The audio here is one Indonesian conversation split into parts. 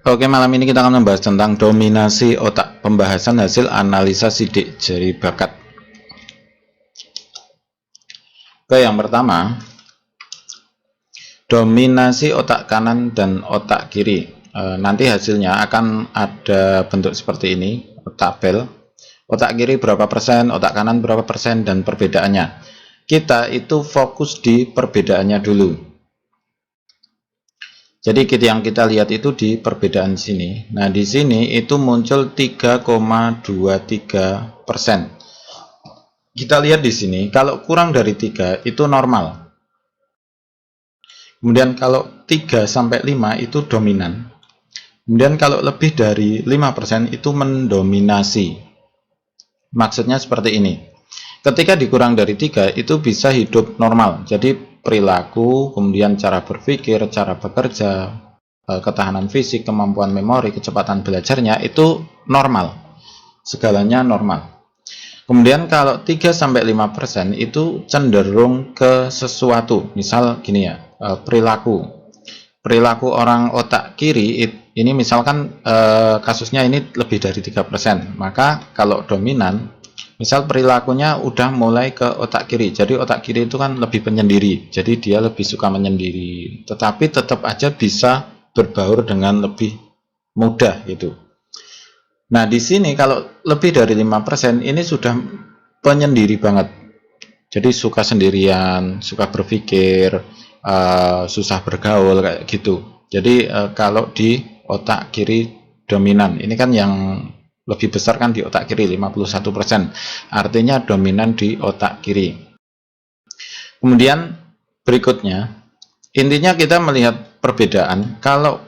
Oke, malam ini kita akan membahas tentang dominasi otak, pembahasan hasil analisa sidik jari bakat. Oke, yang pertama, dominasi otak kanan dan otak kiri. Nanti hasilnya akan ada bentuk seperti ini, tabel. Otak kiri berapa persen, otak kanan berapa persen, dan perbedaannya. Kita itu fokus di perbedaannya dulu. Jadi yang kita lihat itu di perbedaan sini. Nah, di sini itu muncul 3,23%. Kita lihat di sini, kalau kurang dari 3 itu normal. Kemudian kalau 3 sampai 5 itu dominan. Kemudian kalau lebih dari 5% itu mendominasi. Maksudnya seperti ini. Ketika dikurang dari 3 itu bisa hidup normal. Jadi perilaku, kemudian cara berpikir, cara bekerja, ketahanan fisik, kemampuan memori, kecepatan belajarnya itu normal. Segalanya normal. Kemudian kalau 3-5% itu cenderung ke sesuatu. Misal gini ya, perilaku orang otak kiri ini misalkan kasusnya ini lebih dari 3%. Maka kalau dominan, misal perilakunya udah mulai ke otak kiri. Jadi otak kiri itu kan lebih penyendiri. Jadi dia lebih suka menyendiri. Tetapi tetap aja bisa berbaur dengan lebih mudah gitu. Nah, di sini kalau lebih dari 5% ini sudah penyendiri banget. Jadi suka sendirian, suka berpikir, susah bergaul kayak gitu. Jadi kalau di otak kiri dominan, ini kan yang lebih besar kan di otak kiri 51%. Artinya dominan di otak kiri. Kemudian berikutnya, intinya kita melihat perbedaan. Kalau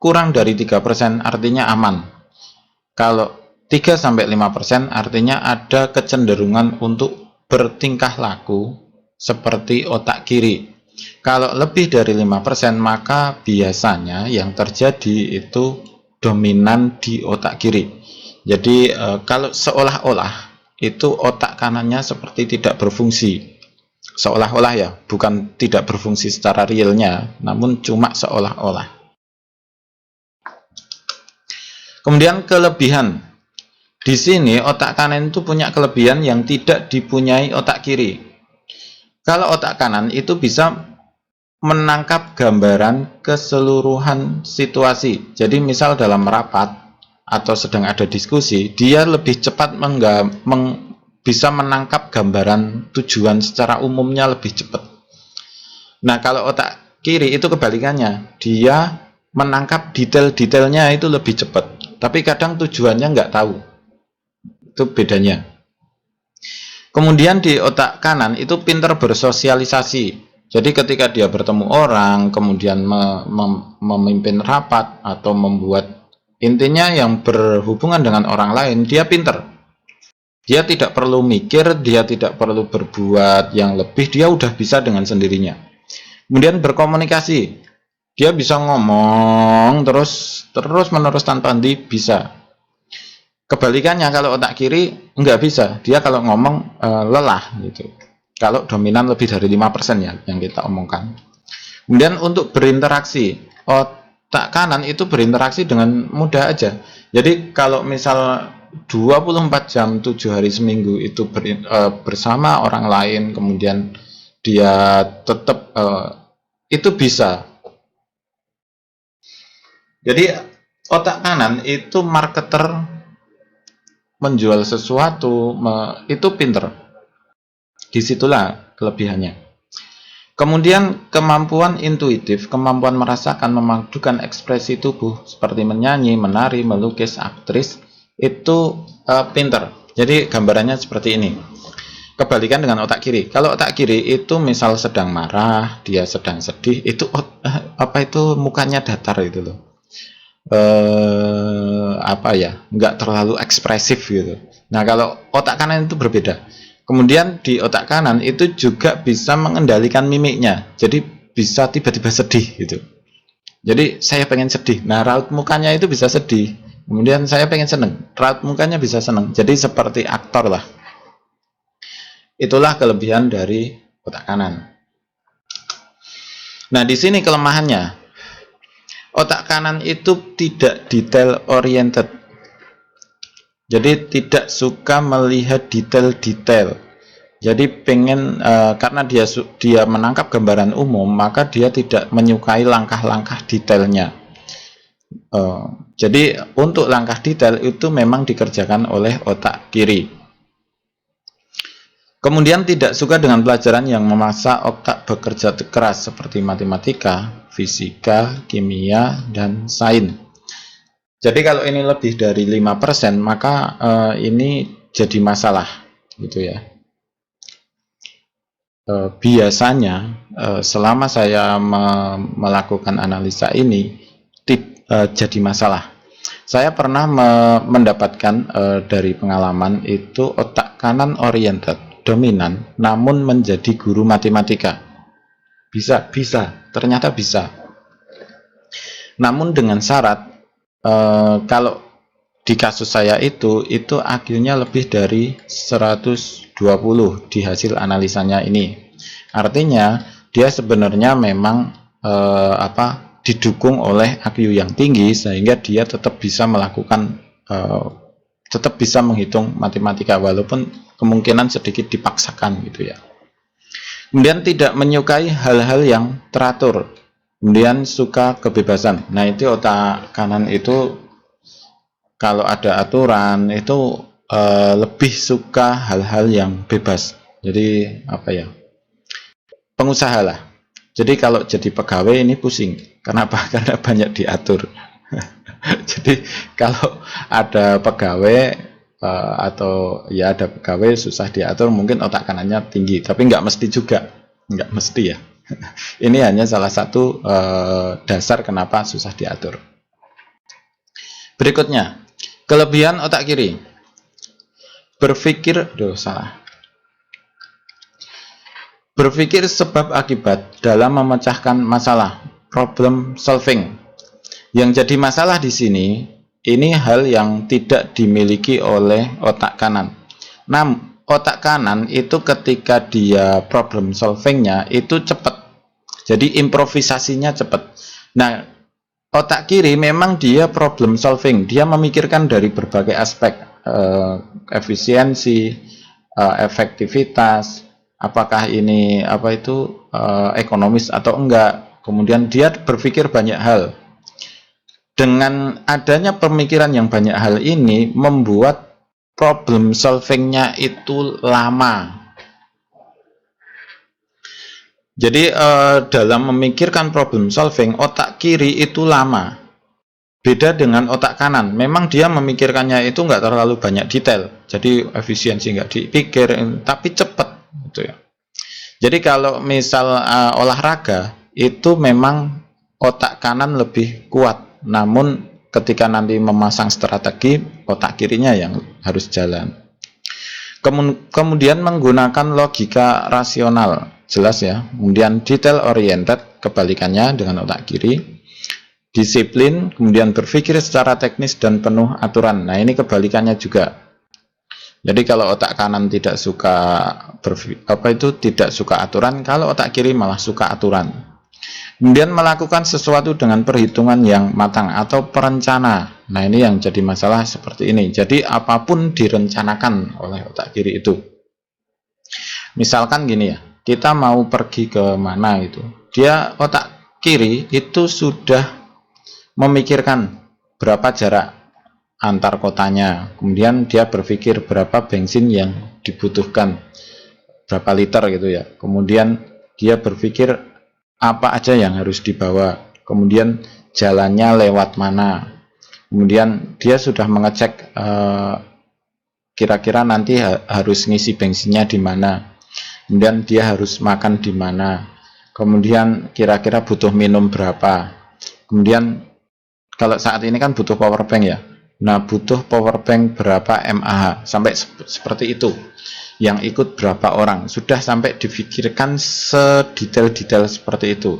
kurang dari 3% artinya aman. Kalau 3-5% artinya ada kecenderungan untuk bertingkah laku seperti otak kiri. Kalau lebih dari 5% maka biasanya yang terjadi itu dominan di otak kiri. Jadi kalau seolah-olah itu otak kanannya seperti tidak berfungsi. Seolah-olah ya, bukan tidak berfungsi secara realnya, namun cuma seolah-olah. Kemudian kelebihan. Di sini otak kanan itu punya kelebihan yang tidak dipunyai otak kiri. Kalau otak kanan itu bisa menangkap gambaran keseluruhan situasi. Jadi misal dalam rapat atau sedang ada diskusi, dia lebih cepat bisa menangkap gambaran tujuan secara umumnya lebih cepat. Nah, kalau otak kiri itu kebalikannya, dia menangkap detail-detailnya itu lebih cepat, tapi kadang tujuannya nggak tahu. Itu bedanya. Kemudian di otak kanan itu pintar bersosialisasi. Jadi ketika dia bertemu orang, kemudian memimpin rapat atau membuat, intinya yang berhubungan dengan orang lain, dia pintar. Dia tidak perlu mikir, dia tidak perlu berbuat yang lebih, dia udah bisa dengan sendirinya. Kemudian berkomunikasi, dia bisa ngomong terus menerus tanpa henti, bisa. Kebalikannya kalau otak kiri nggak bisa, dia kalau ngomong lelah gitu. Kalau dominan lebih dari 5% ya yang kita omongkan. Kemudian untuk berinteraksi, otak kanan itu berinteraksi dengan mudah aja. Jadi kalau misal 24 jam 7 hari seminggu itu bersama orang lain, kemudian dia tetap itu bisa. Jadi otak kanan itu marketer, menjual sesuatu itu pinter. Disitulah kelebihannya. Kemudian kemampuan intuitif, kemampuan merasakan, memadukan ekspresi tubuh seperti menyanyi, menari, melukis, aktris itu pinter. Jadi gambarannya seperti ini. Kebalikan dengan otak kiri. Kalau otak kiri itu misal sedang marah, dia sedang sedih, itu mukanya datar itu loh. Nggak terlalu ekspresif gitu. Nah, kalau otak kanan itu berbeda. Kemudian di otak kanan itu juga bisa mengendalikan mimiknya. Jadi bisa tiba-tiba sedih gitu. Jadi saya pengen sedih. Nah, raut mukanya itu bisa sedih. Kemudian saya pengen seneng. Raut mukanya bisa seneng. Jadi seperti aktor lah. Itulah kelebihan dari otak kanan. Nah, di sini kelemahannya. Otak kanan itu tidak detail oriented. Jadi tidak suka melihat detail-detail. Jadi pengen karena dia menangkap gambaran umum, maka dia tidak menyukai langkah-langkah detailnya. Jadi untuk langkah detail itu memang dikerjakan oleh otak kiri. Kemudian tidak suka dengan pelajaran yang memaksa otak bekerja keras seperti matematika, fisika, kimia, dan sains. Jadi kalau ini lebih dari 5%, maka ini jadi masalah gitu ya. Biasanya selama saya melakukan analisa ini jadi masalah. Saya pernah mendapatkan dari pengalaman itu otak kanan oriented dominan namun menjadi guru matematika. Bisa, ternyata bisa. Namun dengan syarat kalau di kasus saya itu akhirnya lebih dari 120 di hasil analisanya ini. Artinya dia sebenarnya memang didukung oleh IQ yang tinggi sehingga dia tetap bisa melakukan tetap bisa menghitung matematika walaupun kemungkinan sedikit dipaksakan gitu ya. Kemudian tidak menyukai hal-hal yang teratur. Kemudian suka kebebasan. Nah, itu otak kanan itu kalau ada aturan itu lebih suka hal-hal yang bebas. Jadi apa ya? Pengusaha lah. Jadi kalau jadi pegawai ini pusing. Kenapa? Karena banyak diatur. Jadi kalau ada pegawai atau ya ada pegawai susah diatur, mungkin otak kanannya tinggi. Tapi nggak mesti juga, nggak mesti ya. Ini hanya salah satu dasar kenapa susah diatur. Berikutnya, kelebihan otak kiri. Berpikir sebab akibat dalam memecahkan masalah, problem solving. Yang jadi masalah di sini, ini hal yang tidak dimiliki oleh otak kanan. Namun, otak kanan itu ketika dia problem solvingnya itu cepat. Jadi improvisasinya cepat. Nah, otak kiri memang dia problem solving. Dia memikirkan dari berbagai aspek, efisiensi, efektivitas, apakah ini ekonomis atau enggak. Kemudian dia berpikir banyak hal. Dengan adanya pemikiran yang banyak hal ini membuat problem solvingnya itu lama. Jadi dalam memikirkan problem solving, otak kiri itu lama. Beda dengan otak kanan. Memang dia memikirkannya itu nggak terlalu banyak detail. Jadi efisiensi nggak dipikir, tapi cepat gitu ya. Jadi kalau misal olahraga itu memang otak kanan lebih kuat. Namun ketika nanti memasang strategi, otak kirinya yang harus jalan. Kemudian menggunakan logika rasional, jelas ya. Kemudian detail oriented, kebalikannya dengan otak kiri. Disiplin, kemudian berpikir secara teknis dan penuh aturan. Nah, ini kebalikannya juga. Jadi kalau otak kanan tidak suka tidak suka aturan, kalau otak kiri malah suka aturan. Kemudian melakukan sesuatu dengan perhitungan yang matang atau perencana. Nah, ini yang jadi masalah seperti ini. Jadi apapun direncanakan oleh otak kiri itu. Misalkan gini ya, kita mau pergi ke mana itu. Dia otak kiri itu sudah memikirkan berapa jarak antar kotanya. Kemudian dia berpikir berapa bensin yang dibutuhkan, berapa liter gitu ya. Kemudian dia berpikir apa aja yang harus dibawa, kemudian jalannya lewat mana, kemudian dia sudah mengecek kira-kira nanti harus ngisi bensinnya di mana, kemudian dia harus makan di mana, kemudian kira-kira butuh minum berapa, kemudian kalau saat ini kan butuh power bank ya, nah butuh power bank berapa mAh, sampai seperti itu. Yang ikut berapa orang, sudah sampai difikirkan sedetail-detail seperti itu.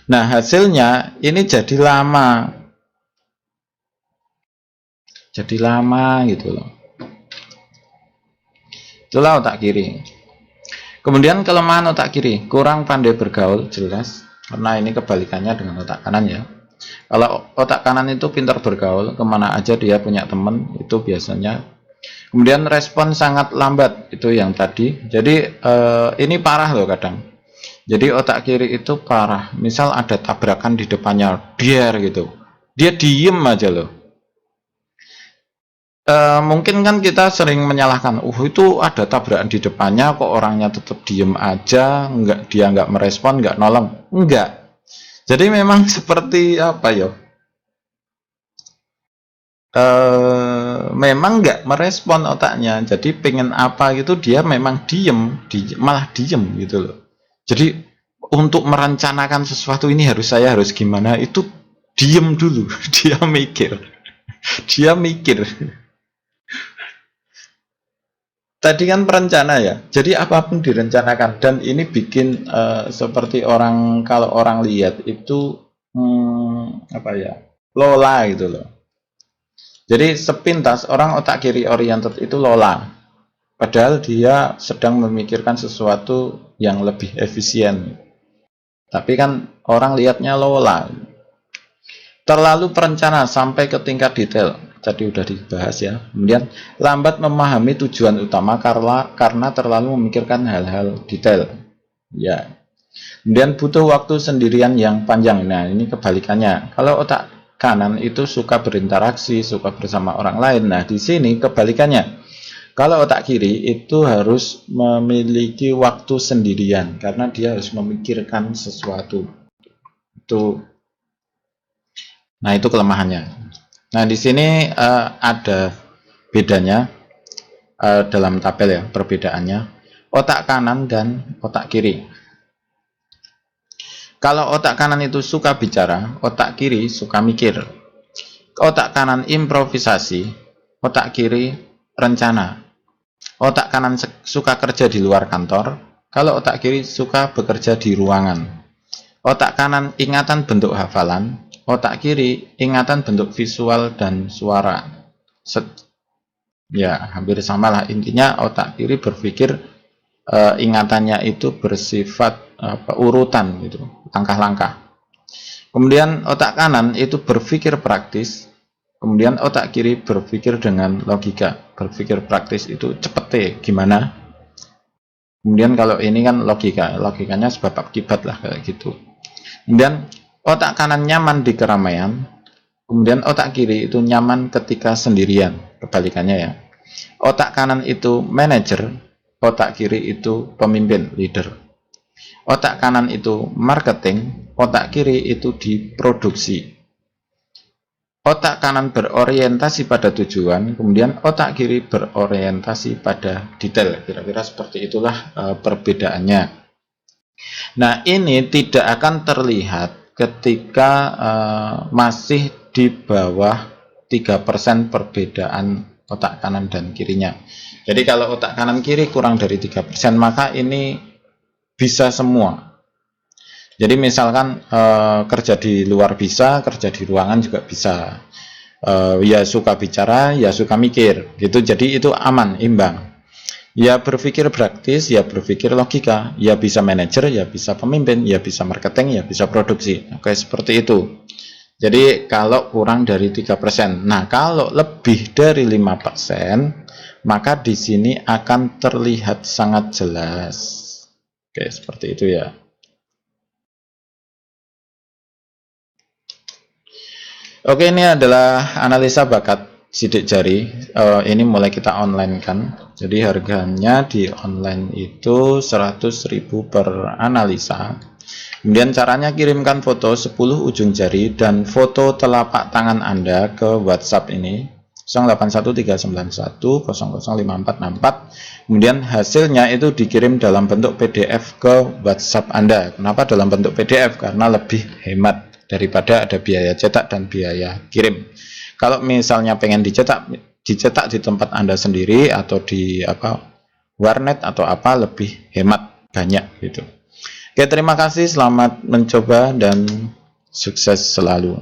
Nah, hasilnya ini jadi lama gitu loh. Itulah otak kiri. Kemudian kelemahan otak kiri, kurang pandai bergaul, jelas, karena ini kebalikannya dengan otak kanan ya. Kalau otak kanan itu pintar bergaul, kemana aja dia punya teman, itu biasanya. Kemudian respon sangat lambat, itu yang tadi. Jadi ini parah loh kadang. Jadi otak kiri itu parah. Misal ada tabrakan di depannya, biar gitu. Dia diem aja loh. Mungkin kan kita sering menyalahkan, itu ada tabrakan di depannya, kok orangnya tetap diem aja, dia nggak merespon, nggak nolong. Enggak. Jadi memang seperti apa ya? Memang nggak merespon otaknya. Jadi pengen apa gitu dia memang malah diem gitu loh. Jadi untuk merencanakan sesuatu ini saya harus gimana, itu diem dulu. Dia mikir. Tadi kan perencana ya, jadi apapun direncanakan, dan ini bikin seperti kalau orang lihat itu apa ya, lola gitu loh. Jadi sepintas orang otak kiri oriented itu lola, padahal dia sedang memikirkan sesuatu yang lebih efisien. Tapi kan orang lihatnya lola, terlalu perencana sampai ke tingkat detail. Tadi udah dibahas ya. Kemudian lambat memahami tujuan utama karena terlalu memikirkan hal-hal detail. Ya. Kemudian butuh waktu sendirian yang panjang. Nah, ini kebalikannya. Kalau otak kanan itu suka berinteraksi, suka bersama orang lain. Nah, di sini kebalikannya. Kalau otak kiri itu harus memiliki waktu sendirian karena dia harus memikirkan sesuatu. Itu kelemahannya. Nah, di sini ada bedanya dalam tabel ya, perbedaannya otak kanan dan otak kiri. Kalau otak kanan itu suka bicara, otak kiri suka mikir. Otak kanan improvisasi, otak kiri rencana. Otak kanan suka kerja di luar kantor, kalau otak kiri suka bekerja di ruangan. Otak kanan ingatan bentuk hafalan, otak kiri ingatan bentuk visual dan suara. Ya, hampir sama lah. Intinya otak kiri berpikir ingatannya itu bersifat urutan gitu, langkah-langkah. Kemudian otak kanan itu berpikir praktis, kemudian otak kiri berpikir dengan logika. Berpikir praktis itu cepet gimana. Kemudian kalau ini kan logikanya sebab akibat lah kayak gitu. Kemudian otak kanan nyaman di keramaian, kemudian otak kiri itu nyaman ketika sendirian. Kebalikannya ya. Otak kanan itu manajer, otak kiri itu pemimpin, leader. Otak kanan itu marketing, otak kiri itu di produksi. Otak kanan berorientasi pada tujuan, kemudian otak kiri berorientasi pada detail. Kira-kira seperti itulah perbedaannya. Nah, ini tidak akan terlihat ketika masih di bawah 3% perbedaan otak kanan dan kirinya. Jadi kalau otak kanan kiri kurang dari 3%, maka ini bisa semua. Jadi misalkan kerja di luar bisa, kerja di ruangan juga bisa. Ya suka bicara, ya suka mikir, gitu. Jadi itu aman, imbang. Ya berpikir praktis, ya berpikir logika, ya bisa manajer, ya bisa pemimpin, ya bisa marketing, ya bisa produksi. Oke, seperti itu. Jadi kalau kurang dari 3%. Nah, kalau lebih dari 5%, maka di sini akan terlihat sangat jelas. Oke, seperti itu ya. Oke, ini adalah analisa bakat sidik jari. Ini mulai kita online kan. Jadi harganya di online itu 100.000 per analisa. Kemudian caranya kirimkan foto 10 ujung jari dan foto telapak tangan Anda ke WhatsApp ini 081391005464. Kemudian hasilnya itu dikirim dalam bentuk PDF ke WhatsApp Anda. Kenapa dalam bentuk PDF? Karena lebih hemat daripada ada biaya cetak dan biaya kirim. Kalau misalnya pengen dicetak di tempat Anda sendiri atau di warnet atau lebih hemat banyak gitu. Oke, terima kasih, selamat mencoba dan sukses selalu.